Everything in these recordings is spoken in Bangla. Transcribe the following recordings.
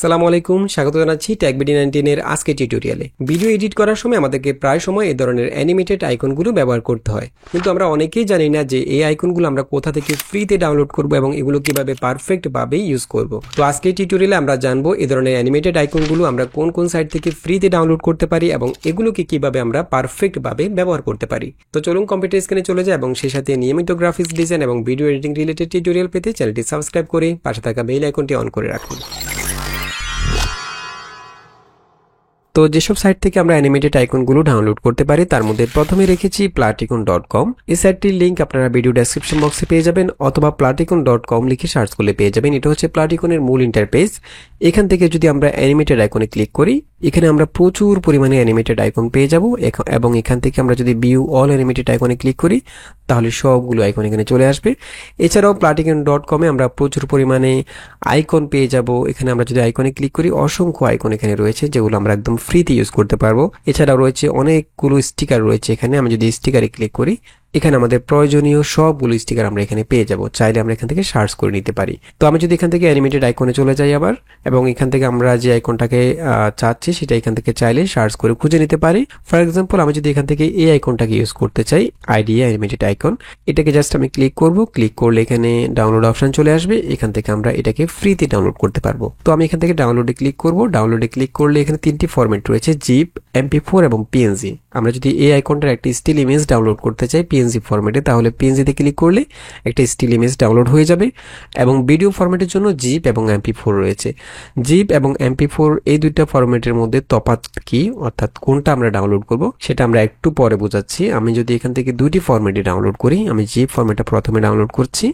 সালামু আলাইকুম, স্বাগত জানাচ্ছি TechBD19 এর আজকে টিউটোরিয়ালে। ভিডিও এডিট করার সময় আমাদেরকে প্রায় সময় এই ধরনের অ্যানিমেটেড আইকনগুলো ব্যবহার করতে হয়, কিন্তু আমরা অনেকেই জানি না যে এই আইকনগুলো আমরা কোথা থেকে ফ্রিতে ডাউনলোড করব এবং এগুলো কিভাবে পারফেক্ট ভাবে ইউজ করব। তো আজকে টিউটোরিয়ালে আমরা জানবো এই ধরনের অ্যানিমেটেড আইকনগুলো আমরা কোন কোন সাইট থেকে ফ্রিতে ডাউনলোড করতে পারি এবং এগুলোকে কিভাবে আমরা পারফেক্ট ভাবে ব্যবহার করতে পারি। তো চলুন কম্পিউটার স্ক্রিনে চলে যাই এবং সেই সাথে নিয়মিত গ্রাফিক্স ডিজাইন এবং ভিডিও এডিটিং রিলেটেড টিউটোরিয়াল পেতে চ্যানেলটি সাবস্ক্রাইব করে পাশে থাকা বেল আইকনটি অন করে রাখুন। তো যেসব সাইট থেকে আমরা অ্যানিমেটেড আইকনগুলো ডাউনলোড করতে পারি তার মধ্যে প্রথমে রেখেছি platicon.com। এই সাইটটির লিংক আপনারা ভিডিও ডেসক্রিপশন বক্সে পেয়ে যাবেন অথবা platicon.com লিখে সার্চ করলে পেয়ে যাবেন। এটা হচ্ছে প্লাটিকনের মূল ইন্টারফেস। এখান থেকে যদি আমরা অ্যানিমেটেড আইকনে ক্লিক করি, এখানে আমরা প্রচুর পরিমাণে অ্যানিমেটেড আইকন পেয়ে যাব এবং এখান থেকে আমরা যদি ভিউ অল অ্যানিমেটেড আইকনে ক্লিক করি তাহলে সবগুলো আইকন এখানে চলে আসবে। এছাড়াও platicon.com এ আমরা প্রচুর পরিমাণে আইকন পেয়ে যাব। এখানে আমরা যদি আইকনে ক্লিক করি অসংখ্য আইকন এখানে রয়েছে যেগুলো আমরা একদম ফ্রিতে ইউজ করতে পারবো। এছাড়াও রয়েছে অনেকগুলো স্টিকার রয়েছে এখানে। আমি যদি স্টিকারে ক্লিক করি, এখানে আমাদের প্রয়োজনীয় সবগুলো স্টিকার আমরা এখানে পেয়ে যাব। চাইলে আমরা এখান থেকে সার্চ করে নিতে পারি। তো আমি যদি এখান থেকে অ্যানিমেটেড আইকনে চলে যাই আবার, এবং এখান থেকে আমরা যে আইকনটাকে চাচ্ছি সেটা এখান থেকে চাইলে সার্চ করে খুঁজে নিতে পারি। ফর এক্সাম্পল, আমি যদি এখান থেকে এই আইকনটাকে ইউজ করতে চাই, আইডিয়া অ্যানিমেটেড আইকন, এটাকে জাস্ট আমি ক্লিক করব। ক্লিক করলে এখানে ডাউনলোড অপশন চলে আসবে। এখান থেকে আমরা এটাকে ফ্রিতে ডাউনলোড করতে পারবো। তো আমি এখান থেকে ডাউনলোডে ক্লিক করব। ডাউনলোডে ক্লিক করলে এখানে তিনটি ফরম্যাট রয়েছে, জিপ, MP4 এবং পিএনজি। আমরা যদি এই আইকনটার একটি স্টিল ইমেজ ডাউনলোড করতে চাই পিএনজি ফরম্যাটে, তাহলে পিএনজিতে ক্লিক করলে একটা স্টিল ইমেজ ডাউনলোড হয়ে যাবে। এবং ভিডিও ফরম্যাটের জন্য জিপ এবং MP4 রয়েছে। জিপ এবং MP4 এই দুইটা ফরম্যাটের মধ্যে তফাৎ কি, অর্থাৎ কোনটা আমরা ডাউনলোড করব সেটা আমরা একটু পরে বোঝাচ্ছি। আমি যদি এখান থেকে দুইটি ফরম্যাটে ডাউনলোড করি, আমি জিপ ফরম্যাটটা প্রথমে ডাউনলোড করছি,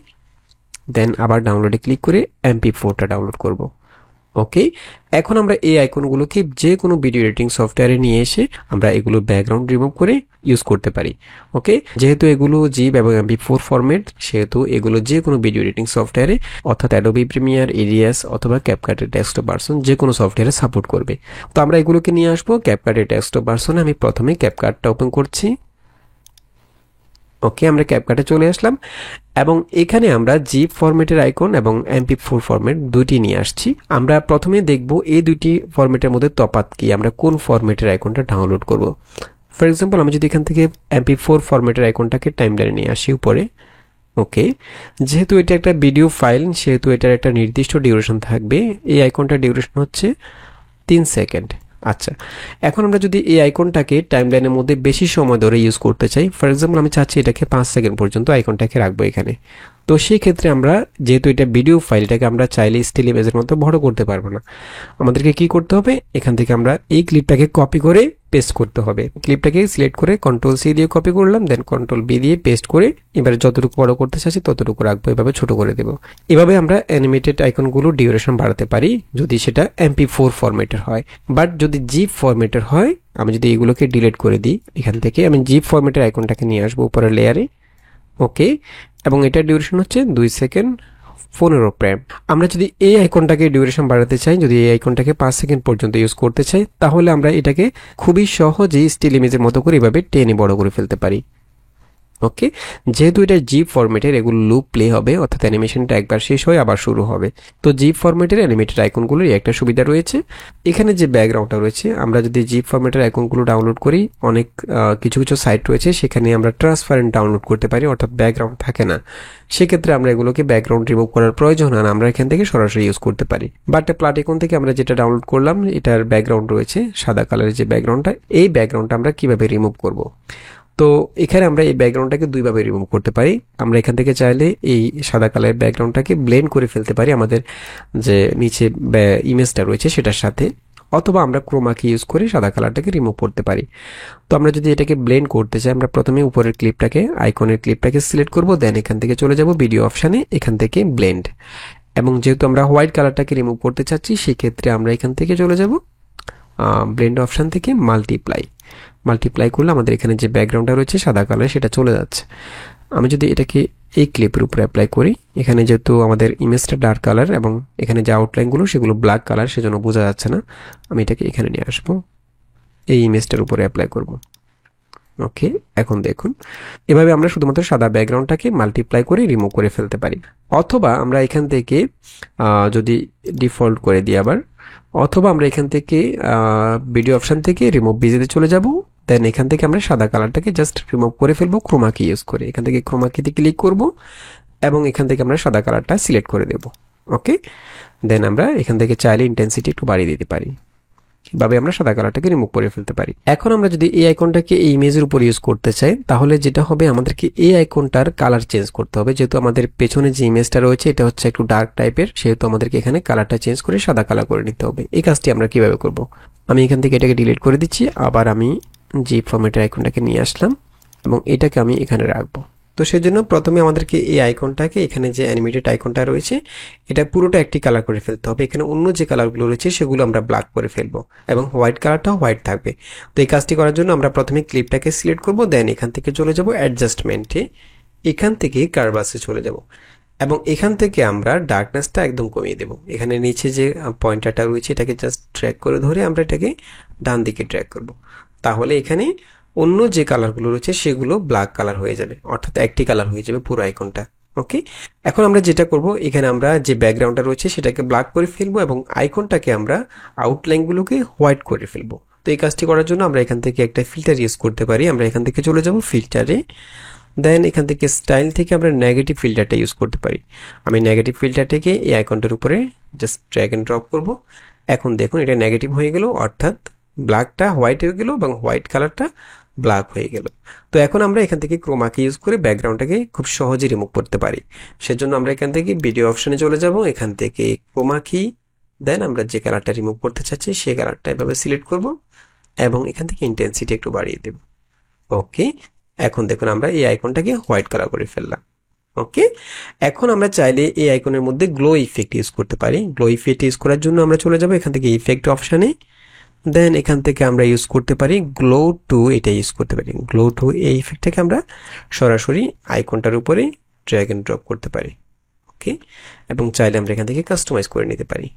দেন আবার ডাউনলোডে ক্লিক করে MP4টা ডাউনলোড করব। ওকে, এখন আমরা এই আইকনগুলোকে যে কোনো ভিডিও এডিটিং সফটওয়্যারে নিয়ে এসে আমরা এগুলো ব্যাকগ্রাউন্ড রিমুভ করে ইউজ করতে পারি। ওকে, যেহেতু এগুলো জিপ এবং MP4 ফরম্যাট, সেহেতু এগুলো যে কোনো ভিডিও এডিটিং সফটওয়্যারে অর্থাৎ অ্যাডোবি প্রিমিয়ার, এডিএস অথবা ক্যাপকাটের ডেস্কটপ ভার্সন যে কোনো সফটওয়্যারে সাপোর্ট করবে। তো আমরা এগুলোকে নিয়ে আসবো ক্যাপকাটের ডেস্কটপ ভার্সনে। আমি প্রথমে ক্যাপকাটটা ওপেন করছি। ওকে, আমরা ক্যাপকাটে চলে আসলাম এবং এখানে আমরা জিপ ফরম্যাটের আইকন এবং MP4 ফরম্যাট দুটি নিয়ে আসছি। আমরা প্রথমে দেখব এই দুটি ফরম্যাটের মধ্যে তফাৎ কি, আমরা কোন ফরম্যাটের আইকনটা ডাউনলোড করব। ফর এক্সাম্পল, আমি যদি এখান থেকে MP4 ফরম্যাটের আইকনটাকে টাইমলাইনে নিয়ে আসি উপরে। ওকে, যেহেতু এটা একটা ভিডিও ফাইল সেহেতু এটার একটা নির্দিষ্ট ডিউরেশন থাকবে। এই আইকনটার ডিউরেশন হচ্ছে 3 সেকেন্ড। আচ্ছা, এখন আমরা যদি এই আইকনটাকে টাইমলাইনের মধ্যে বেশি সময় ধরে ইউজ করতে চাই, ফর এক্সাম্পল আমি চাচ্ছি এটাকে 5 সেকেন্ড পর্যন্ত আইকনটাকে রাখবো এখানে। তো সেই ক্ষেত্রে আমরা, যেহেতু এটা ভিডিও ফাইল, এটাকে আমরা চাইলে স্টিল ইমেজের মতো বড় করতে পারবো না। আমাদেরকে কি করতে হবে, এখান থেকে আমরা এই ক্লিপটাকে কপি করে পেস্ট করতে হবে। ক্লিপটাকে সিলেক্ট করে Ctrl+C দিয়ে কপি করলাম, দেন Ctrl+V দিয়ে পেস্ট করে এবারে যতটুকু বড় করতে চাচ্ছি ততটুকু রাখবো, এভাবে ছোট করে দেব। এভাবে আমরা অ্যানিমেটেড আইকনগুলো ডিউরেশন বাড়াতে পারি যদি সেটা MP4 ফরম্যাটের হয়। বাট যদি জিপ ফরম্যাটের হয়, আমি যদি এগুলোকে ডিলিট করে দিই, এখান থেকে আমি জিপ ফরম্যাটের আইকনটাকে নিয়ে আসবো উপরের লেয়ারে। ওকে, এবং এটার ডিউরেশন হচ্ছে 2 সেকেন্ড 15 ফ্রেম। আমরা যদি এই আইকনটাকে ডিউরেশন বাড়াতে চাই, যদি এই আইকনটাকে 5 সেকেন্ড পর্যন্ত ইউজ করতে চাই, তাহলে আমরা এটাকে খুবই সহজেই স্টিল ইমেজের মতো করে এভাবে টেনে বড় করে ফেলতে পারি। ওকে, যেহেতু এটা জিপ ফরম্যাটের, এগুলো লুপ প্লে হবে, অর্থাৎ অ্যানিমেশনটা একবার শেষ হয়ে আবার শুরু হবে। তো জিপ ফরম্যাটের অ্যানিমেটেড আইকনগুলোর একটা সুবিধা রয়েছে, এখানে যে ব্যাকগ্রাউন্ডটা রয়েছে, আমরা যদি জিপ ফরম্যাটের আইকনগুলো ডাউনলোড করি, অনেক কিছু কিছু সাইট রয়েছে সেখানে আমরা ট্রান্সপারেন্ট ডাউনলোড করতে পারি, অর্থাৎ ব্যাকগ্রাউন্ড থাকে না। সেক্ষেত্রে আমরা এগুলোকে ব্যাকগ্রাউন্ড রিমুভ করার প্রয়োজন হয় না, আমরা এখান থেকে সরাসরি ইউজ করতে পারি। বাট প্লাটিকন থেকে আমরা যেটা ডাউনলোড করলাম, এটার ব্যাকগ্রাউন্ড রয়েছে সাদা কালারের যে ব্যাকগ্রাউন্ডটা, এই ব্যাকগ্রাউন্ডটা আমরা কিভাবে রিমুভ করব। তো এখানে আমরা এই ব্যাকগ্রাউন্ডটাকে দুইভাবে রিমুভ করতে পারি। আমরা এখান থেকে চাইলে এই সাদা কালারের ব্যাকগ্রাউন্ডটাকে ব্লেন্ড করে ফেলতে পারি আমাদের যে নিচে ইমেজটা রয়েছে সেটার সাথে, অথবা আমরা ক্রোমাকে ইউজ করে সাদা কালারটাকে রিমুভ করতে পারি। তো আমরা যদি এটাকে ব্লেন্ড করতে চাই, আমরা প্রথমে উপরের ক্লিপটাকে, আইকনের ক্লিপটাকে সিলেক্ট করব, দেন এখান থেকে চলে যাব ভিডিও অপশানে, এখান থেকে ব্লেন্ড। এবং যেহেতু আমরা হোয়াইট কালারটাকে রিমুভ করতে চাচ্ছি, সেক্ষেত্রে আমরা এখান থেকে চলে যাব ব্লেন্ড অপশান থেকে মাল্টিপ্লাই করলে আমাদের এখানে যে ব্যাকগ্রাউন্ডটা রয়েছে সাদা কালার সেটা চলে যাচ্ছে। আমি যদি এটাকে এই ক্লিপের উপরে অ্যাপ্লাই করি, এখানে যেহেতু আমাদের ইমেজটা ডার্ক কালার এবং এখানে যে আউটলাইনগুলো সেগুলো ব্ল্যাক কালার, সেজন্য বোঝা যাচ্ছে না। আমি এটাকে এখানে নিয়ে আসবো, এই ইমেজটার উপরে অ্যাপ্লাই করব। ওকে, এখন দেখুন এভাবে আমরা শুধুমাত্র সাদা ব্যাকগ্রাউন্ডটাকে মাল্টিপ্লাই করে রিমুভ করে ফেলতে পারি। অথবা আমরা এখান থেকে যদি ডিফল্ট করে দিই আবার, অথবা আমরা এখান থেকে ভিডিও অপশন থেকে রিমুভ বিজিতে চলে যাব। দেন এখান থেকে আমরা সাদা কালারটাকে জাস্ট রিমুভ করে ফেলবো ক্রোমা কি ইউজ করে। এখান থেকে ক্রোমা কিতে ক্লিক করব এবং এখান থেকে আমরা সাদা কালারটা সিলেক্ট করে দেব। ওকে, দেন আমরা এখান থেকে চাইলে ইন্টেন্সিটি একটু বাড়িয়ে দিতে পারি। এভাবে আমরা সাদা কালারটাকে রিমুভ করে ফেলতে পারি। এখন আমরা যদি এই আইকনটাকে এই ইমেজের উপর ইউজ করতে চাই, তাহলে যেটা হবে আমাদেরকে এই আইকনটার কালার চেঞ্জ করতে হবে। যেহেতু আমাদের পেছনে যে ইমেজটা রয়েছে এটা হচ্ছে একটু ডার্ক টাইপের, সেহেতু আমাদেরকে এখানে কালারটা চেঞ্জ করে সাদা কালার করে নিতে হবে। এই কাজটি আমরা কিভাবে করব? আমি এখান থেকে এটাকে ডিলিট করে দিচ্ছি, আবার আমি জিপ ফরম্যাটের আইকনটাকে নিয়ে আসলাম এবং এটাকে আমি এখানে রাখবো। তো সেজন্য প্রথমে আমাদেরকে এই আইকনটাকে, এখানে যে অ্যানিমেটেড আইকনটা রয়েছে এটা পুরোটা একটি কালার করে ফেলতে হবে। এখানে অন্য যে কালারগুলো রয়েছে সেগুলো আমরা ব্ল্যাক করে ফেলবো এবং হোয়াইট কালারটাও হোয়াইট থাকবে। তো এই কাজটি করার জন্য আমরা প্রথমে ক্লিপটাকে সিলেক্ট করব, দেন এখান থেকে চলে যাব অ্যাডজাস্টমেন্টে, এখান থেকে কার্ভাসে চলে যাব এবং এখান থেকে আমরা ডার্কনেসটা একদম কমিয়ে দেব। এখানে নিচে যে পয়েন্টারটা রয়েছে এটাকে জাস্ট ট্র্যাক করে ধরে আমরা এটাকে ডান দিকে ট্র্যাক করব। তাহলে এখানে অন্য যে কালারগুলো রয়েছে সেগুলো ব্ল্যাক কালার হয়ে যাবে, অর্থাৎ একটি কালার হয়ে যাবে পুরো আইকনটা। ওকে, এখন আমরা যেটা করব, এখানে আমরা যে ব্যাকগ্রাউন্ডটা রয়েছে সেটাকে ব্ল্যাক করে ফেলবো এবং আইকনটাকে আমরা আউটলাইনগুলোকে হোয়াইট করে ফেলবো। তো এই কাজটি করার জন্য আমরা এখান থেকে একটা ফিল্টার ইউজ করতে পারি। আমরা এখান থেকে চলে যাব ফিল্টারে, দেন এখান থেকে স্টাইল থেকে আমরা নেগেটিভ ফিল্টারটা ইউজ করতে পারি। আমি নেগেটিভ ফিল্টারটাকে এই আইকনটার উপরে জাস্ট ড্র্যাগ এন্ড ড্রপ করব। এখন দেখুন এটা নেগেটিভ হয়ে গেল, অর্থাৎ ব্ল্যাকটা হোয়াইট হয়ে গেল এবং হোয়াইট কালারটা ব্ল্যাক হয়ে গেল। তো এখন আমরা এখান থেকে ক্রোমাকে ইউজ করে ব্যাকগ্রাউন্ডটাকে খুব সহজে রিমুভ করতে পারি। সেজন্য আমরা এখান থেকে ভিডিও অপশনে চলে যাব, এখান থেকে ক্রোমা কি, দেন আমরা যে কালারটা রিমুভ করতে চাচ্ছি সেই কালারটা এভাবে সিলেক্ট করব এবং এখান থেকে ইন্টেন্সিটি একটু বাড়িয়ে দেব। ওকে, এখন দেখুন আমরা এই আইকনটাকে হোয়াইট কালার করে ফেললাম। ওকে, এখন আমরা চাইলে এই আইকনের মধ্যে গ্লো ইফেক্ট ইউজ করতে পারি। গ্লো ইফেক্ট ইউজ করার জন্য আমরা চলে যাব এখান থেকে ইফেক্ট অপশানে, দেন এখান থেকে আমরা ইউজ করতে পারি গ্লো টু, এটা ইউজ করতে পারি। গ্লো টু এই ইফেক্টটাকে আমরা সরাসরি আইকনটার উপরে ড্র্যাগ এন্ড ড্রপ করতে পারি। ওকে, এবং চাইলে আমরা এখান থেকে কাস্টমাইজ করে নিতে পারি।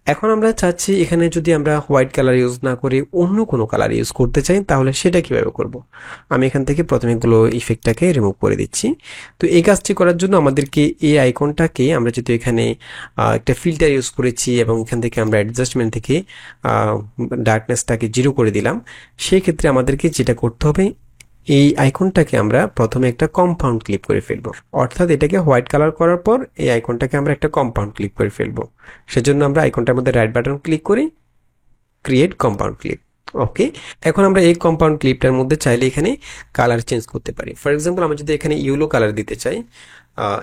এখন আমরা চাচ্ছি এখানে যদি আমরা হোয়াইট কালার ইউজ না করে অন্য কোনো কালার ইউজ করতে চাই, তাহলে সেটা কিভাবে করব? আমি এখান থেকে প্রথমে গ্লো ইফেক্টটাকে রিমুভ করে দিচ্ছি। তো এই কাজটি করার জন্য আমাদেরকে এই আইকনটাকে আমরা যদি এখানে একটা ফিল্টার ইউজ করেছি এবং এখান থেকে আমরা অ্যাডজাস্টমেন্ট থেকে ডার্কনেসটাকে 0 করে দিলাম, সেক্ষেত্রে আমাদেরকে যেটা করতে হবে, এই আইকনটাকে আমরা প্রথমে একটা কম্পাউন্ড ক্লিপ করে ফেলবো। অর্থাৎ এটাকে হোয়াইট কালার করার পর এই আইকনটাকে আমরা একটা কম্পাউন্ড ক্লিপ করে ফেলবো। সেজন্য আমরা আইকনটার মধ্যে রাইট বাটন ক্লিক করি, ক্রিয়েট কম্পাউন্ড ক্লিপ। ওকে, এখন আমরা এই কম্পাউন্ড ক্লিপটার মধ্যে চাইলে এখানে কালার চেঞ্জ করতে পারি। ফর এক্সাম্পল আমি যদি এখানে ইয়েলো কালার দিতে চাই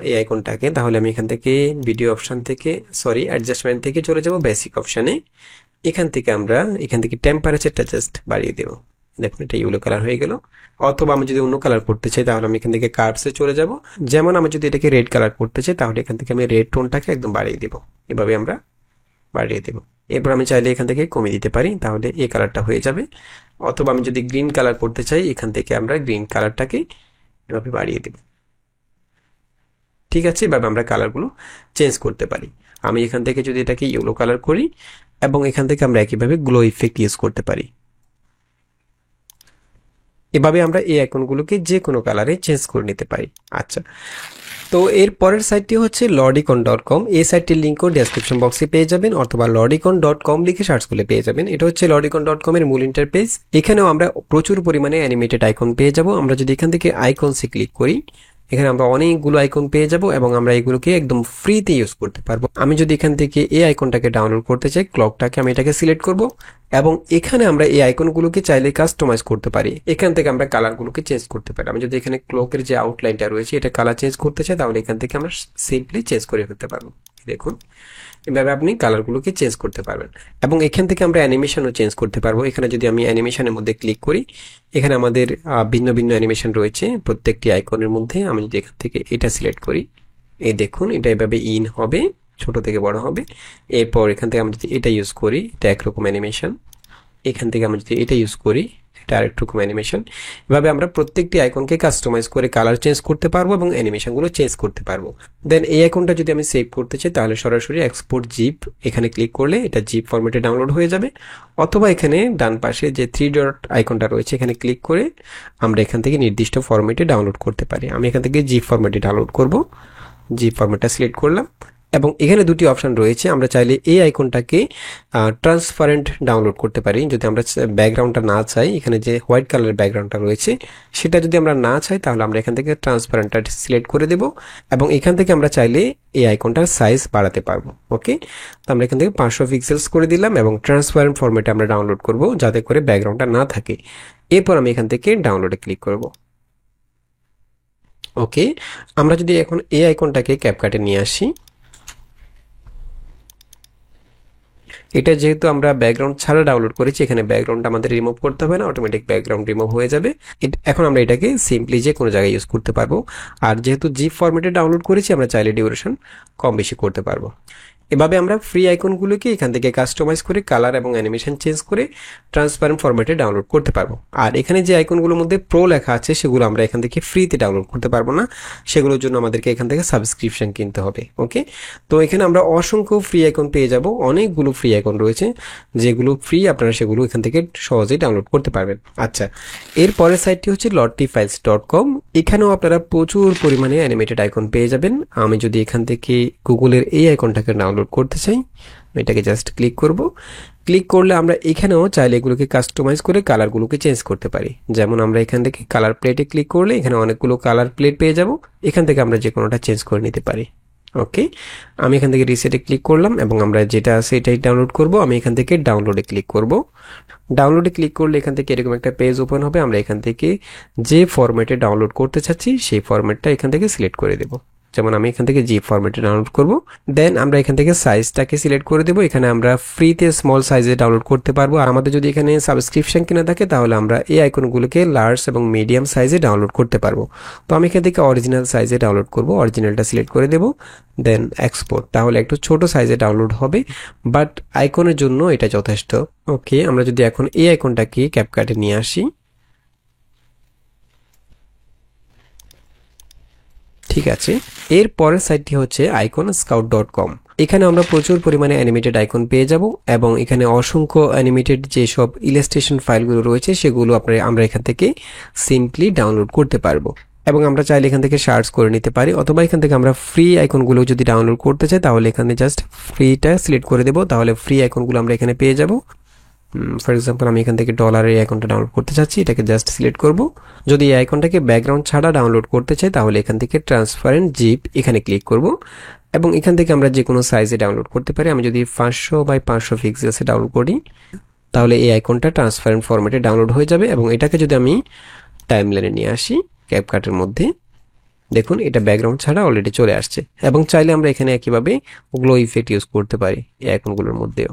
এই আইকনটাকে, তাহলে আমি এখান থেকে ভিডিও অপশন থেকে অ্যাডজাস্টমেন্ট থেকে চলে যাব বেসিক অপশানে। এখান থেকে টেম্পারেচারটা জাস্ট বাড়িয়ে দেবো। দেখুন এটা ইয়েলো কালার হয়ে গেল। অথবা আমি যদি অন্য কালার করতে চাই তাহলে আমি এখান থেকে কার্ভসে চলে যাব। যেমন আমি যদি এটাকে রেড কালার করতে চাই তাহলে এখান থেকে আমি রেড টোনটাকে একদম বাড়িয়ে দেবো। এভাবে আমরা বাড়িয়ে দেবো। এরপর আমি চাইলে এখান থেকে কমিয়ে দিতে পারি, তাহলে এই কালারটা হয়ে যাবে। অথবা আমি যদি গ্রিন কালার করতে চাই, এখান থেকে আমরা গ্রিন কালারটাকে এভাবে বাড়িয়ে দেব। ঠিক আছে, এভাবে আমরা কালারগুলো চেঞ্জ করতে পারি। আমি এখান থেকে যদি এটাকে ইয়েলো কালার করি এবং এখান থেকে আমরা একইভাবে গ্লো ইফেক্ট ইউজ করতে পারি। এভাবে আমরা এই আইকনগুলোকে যে কোনো কালারে চেঞ্জ করে নিতে পারি। আচ্ছা, তো এর পরের সাইটটি হচ্ছে lordicon.com। এই সাইটটির লিঙ্কও ডেসক্রিপশন বক্সে পেয়ে যাবেন, অথবা lordicon.com লিখে সার্চ করলে পেয়ে যাবেন। এটা হচ্ছে lordicon.com এর মূল ইন্টারফেস। এখানেও আমরা প্রচুর পরিমাণে অ্যানিমেটেড আইকন পেয়ে যাব। আমরা যদি এখান থেকে আইকনসে ক্লিক করি, এখানে আমরা অনেকগুলো আইকন পেয়ে যাব এবং আমরা এগুলোকে একদম ফ্রিতে ইউজ করতে পারবো। আমি যদি এখান থেকে এই আইকনটাকে ডাউনলোড করতে চাই, ক্লকটাকে আমি এটাকে সিলেক্ট করব এবং এখানে আমরা এই আইকনগুলোকে চাইলে কাস্টমাইজ করতে পারি। এখান থেকে আমরা কালারগুলোকে চেঞ্জ করতে পারি। আমি যদি এখানে ক্লকের যে আউটলাইনটা রয়েছে এটা কালার চেঞ্জ করতে চাই, তাহলে এখান থেকে আমরা সিম্পলি চেঞ্জ করে ফেলতে পারবো। দেখুন এভাবে আপনি কালারগুলোকে চেঞ্জ করতে পারবেন এবং এখান থেকে আমরা অ্যানিমেশনও চেঞ্জ করতে পারবো। এখানে যদি আমি অ্যানিমেশনের মধ্যে ক্লিক করি, এখানে আমাদের ভিন্ন ভিন্ন অ্যানিমেশন রয়েছে প্রত্যেকটি আইকনের মধ্যে। আমি যদি এখান থেকে এটা সিলেক্ট করি, এই দেখুন এটা এভাবে ইন হবে, ছোট থেকে বড় হবে। এরপর এখান থেকে আমরা যদি এটা ইউজ করি, এটা একরকম অ্যানিমেশন। এখান থেকে আমরা যদি এটা ইউজ করি, এটা আরেকটুকু অ্যানিমেশন। এভাবে আমরা প্রত্যেকটি আইকনকে কাস্টমাইজ করে কালার চেঞ্জ করতে পারবো এবং অ্যানিমেশনগুলো চেঞ্জ করতে পারবো। দেন এই আইকনটা যদি আমি সেভ করতে চাই তাহলে সরাসরি এক্সপোর্ট জিপ এখানে ক্লিক করলে এটা জিপ ফরম্যাটে ডাউনলোড হয়ে যাবে, অথবা এখানে ডান পাশে যে 3 ডট আইকনটা রয়েছে এখানে ক্লিক করে আমরা এখান থেকে নির্দিষ্ট ফরম্যাটে ডাউনলোড করতে পারি। আমি এখান থেকে জিপ ফরম্যাটে ডাউনলোড করব, জিপ ফরম্যাটটা সিলেক্ট করলাম এবং এখানে দুটি অপশন রয়েছে। আমরা চাইলে এই আইকনটাকে ট্রান্সপারেন্ট ডাউনলোড করতে পারি যদি আমরা ব্যাকগ্রাউন্ডটা না চাই, এখানে যে হোয়াইট কালারের ব্যাকগ্রাউন্ডটা রয়েছে সেটা যদি আমরা না চাই তাহলে আমরা এখান থেকে ট্রান্সপারেন্টটা সিলেক্ট করে দেব এবং এখান থেকে আমরা চাইলে এই আইকনটার সাইজ বাড়াতে পারবো। ওকে, তো আমরা এখান থেকে 500 পিক্সেলস করে দিলাম এবং ট্রান্সপারেন্ট ফরম্যাটে আমরা ডাউনলোড করব যাতে করে ব্যাকগ্রাউন্ডটা না থাকে। এরপর আমি এখান থেকে ডাউনলোডে ক্লিক করব। ওকে, আমরা যদি এখন এই আইকনটাকে ক্যাপকাটে নিয়ে আসি, এটা যেহেতু আমরা ব্যাকগ্রাউন্ড ছাড়া ডাউনলোড করেছি এখানে ব্যাকগ্রাউন্ড আমাদের রিমুভ করতে হবে না, অটোমেটিক ব্যাকগ্রাউন্ড রিমুভ হয়ে যাবে। এখন আমরা এটাকে সিম্পলি যে কোনো জায়গায় ইউজ করতে পারবো। আর যেহেতু জিপ ফরম্যাটে ডাউনলোড করেছি আমরা চাইলে ডিউরেশন কম বেশি করতে পারবো। এভাবে আমরা ফ্রি আইকনগুলোকে এখান থেকে কাস্টমাইজ করে কালার এবং অ্যানিমেশন চেঞ্জ করে ট্রান্সপারেন্ট ফরম্যাটে ডাউনলোড করতে পারবো। আর এখানে যে আইকনগুলোর মধ্যে প্রো লেখা আছে সেগুলো আমরা এখান থেকে ফ্রিতে ডাউনলোড করতে পারবো না, সেগুলোর জন্য আমাদেরকে এখান থেকে সাবস্ক্রিপশন কিনতে হবে। ওকে, তো এখানে আমরা অসংখ্য ফ্রি আইকন পেয়ে যাব, অনেকগুলো ফ্রি আইকন রয়েছে যেগুলো ফ্রি, আপনারা সেগুলো এখান থেকে সহজেই ডাউনলোড করতে পারবেন। আচ্ছা, এর পরের সাইটটি হচ্ছে lottifiles.com। এখানেও আপনারা প্রচুর পরিমাণে অ্যানিমেটেড আইকন পেয়ে যাবেন। আমি যদি এখান থেকে গুগলের এই আইকনটাকে ডাউনলোড করতে চাই, এটাকে জাস্ট ক্লিক করব। ক্লিক করলে আমরা এখানেও চাইলে এগুলোকে কাস্টমাইজ করে কালারগুলোকে চেঞ্জ করতে পারি। যেমন আমরা এখান থেকে কালার প্লেটে ক্লিক করলে এখানে অনেকগুলো কালার প্লেট পেয়ে যাব, এখান থেকে আমরা যে কোনোটা চেঞ্জ করে নিতে পারি। ওকে, আমি এখান থেকে রিসেটে ক্লিক করলাম এবং আমরা যেটা আছে এটাই ডাউনলোড করব। আমি এখান থেকে ডাউনলোডে ক্লিক করব। ডাউনলোডে ক্লিক করলে এখান থেকে এরকম একটা পেজ ওপেন হবে। আমরা এখান থেকে যে ফরম্যাটে ডাউনলোড করতে চাচ্ছি সেই ফরম্যাটটা এখান থেকে সিলেক্ট করে দেব। যেমন আমি এখান থেকে জিপ ফরম্যাটে ডাউনলোড করব। দেন আমরা এখান থেকে সাইজটাকে সিলেক্ট করে দেব। এখানে আমরা ফ্রিতে স্মল সাইজে ডাউনলোড করতে পারবো। আর আমাদের যদি এখানে সাবস্ক্রিপশন কিনা থাকে তাহলে আমরা এই আইকনগুলোকে লার্জ এবং মিডিয়াম সাইজে ডাউনলোড করতে পারবো। তো আমি এখান থেকে অরিজিনাল সাইজে ডাউনলোড করব, অরিজিনালটা সিলেক্ট করে দেব। দেন এক্সপোর্ট, তাহলে একটু ছোট সাইজে ডাউনলোড হবে, বাট আইকনের জন্য এটা যথেষ্ট। ওকে, আমরা যদি এখন এই আইকনটাকে ক্যাপকাটে নিয়ে আসি, ঠিক আছে। এর পরের সাইটটি হচ্ছে iconscout.com। এখানে আমরা প্রচুর পরিমাণে অ্যানিমেটেড আইকন পেয়ে যাব এবং এখানে অসংখ্য অ্যানিমেটেড যেসব ইলাস্ট্রেশন ফাইলগুলো রয়েছে সেগুলো আমরা এখান থেকে সিম্পলি ডাউনলোড করতে পারবো এবং আমরা চাইলে এখান থেকে সার্চ করে নিতে পারি, অথবা এখান থেকে আমরা ফ্রি আইকনগুলো যদি ডাউনলোড করতে চাই তাহলে এখানে জাস্ট ফ্রিটা সিলেক্ট করে দেব, তাহলে ফ্রি আইকনগুলো আমরা এখানে পেয়ে যাব। ফর এক্সাম্পল আমি এখান থেকে ডলারের আইকনটা ডাউনলোড করতে চাচ্ছি, এটাকে জাস্ট সিলেক্ট করব। যদি এই আইকনটাকে ব্যাকগ্রাউন্ড ছাড়া ডাউনলোড করতে চাই তাহলে এখান থেকে ট্রান্সপারেন্ট জিপ এখানে ক্লিক করব এবং এখান থেকে আমরা যে কোনো সাইজে ডাউনলোড করতে পারি। আমি যদি 500 বাই 500 পিক্সেলসে ডাউনলোড করি তাহলে এই আইকনটা ট্রান্সপারেন্ট ফরম্যাটে ডাউনলোড হয়ে যাবে এবং এটাকে যদি আমি টাইমলাইনে নিয়ে আসি ক্যাপকাটের মধ্যে, দেখুন এটা ব্যাকগ্রাউন্ড ছাড়া অলরেডি চলে আসছে এবং চাইলে আমরা এখানে একইভাবে গ্লো ইফেক্ট ইউজ করতে পারি এই আইকনগুলোর মধ্যেও।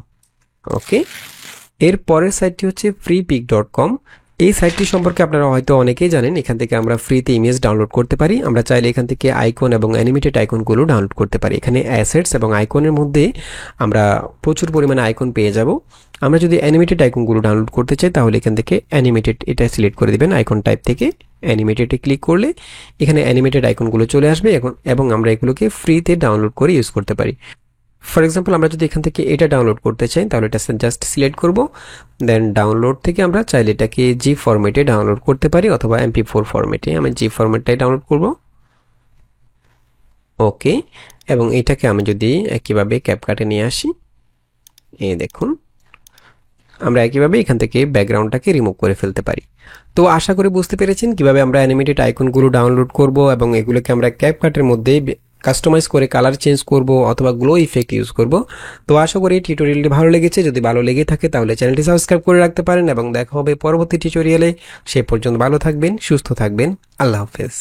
ওকে, এর পরের সাইটটি হচ্ছে freepik.com। এই সাইটটি সম্পর্কে আপনারা হয়তো অনেকেই জানেন। এখান থেকে আমরা ফ্রিতে ইমেজ ডাউনলোড করতে পারি। আমরা চাইলে এখান থেকে আইকন এবং অ্যানিমেটেড আইকনগুলো ডাউনলোড করতে পারি। এখানে অ্যাসেটস এবং আইকনের মধ্যে আমরা প্রচুর পরিমাণে আইকন পেয়ে যাব। আমরা যদি অ্যানিমেটেড আইকনগুলো ডাউনলোড করতে চাই তাহলে এখান থেকে অ্যানিমেটেড এটা সিলেক্ট করে দেবেন। আইকন টাইপ থেকে অ্যানিমেটেডে ক্লিক করলে এখানে অ্যানিমেটেড আইকনগুলো চলে আসবে এবং আমরা এগুলোকে ফ্রিতে ডাউনলোড করে ইউজ করতে পারি। ফর এক্সাম্পল আমরা যদি এখান থেকে এটা ডাউনলোড করতে চাই তাহলে এটা জাস্ট সিলেক্ট করব। দেন ডাউনলোড থেকে আমরা চাইলে এটাকে জি ফরম্যাটে ডাউনলোড করতে পারি অথবা MP4 ফরম্যাটে। আমি জি ফরম্যাটটাই ডাউনলোড করব। ওকে, এবং এটাকে আমি যদি একইভাবে ক্যাপকাটে নিয়ে আসি, এই দেখুন আমরা একইভাবে এখান থেকে ব্যাকগ্রাউন্ডটাকে রিমুভ করে ফেলতে পারি। তো আশা করি বুঝতে পেরেছেন কিভাবে আমরা অ্যানিমেটেড আইকনগুলো ডাউনলোড করব এবং এগুলোকে আমরা ক্যাপকাটের মধ্যে কাস্টমাইজ করে কালার চেঞ্জ করব অথবা গ্লো ইফেক্ট ইউজ করব। তো আশা করি টিউটোরিয়ালটি ভালো লেগেছে। যদি ভালো লেগে থাকে তাহলে চ্যানেলটি সাবস্ক্রাইব করে রাখতে পারেন এবং দেখা হবে পরবর্তী টিউটোরিয়ালে। সে পর্যন্ত ভালো থাকবেন, সুস্থ থাকবেন। আল্লাহ হাফেজ।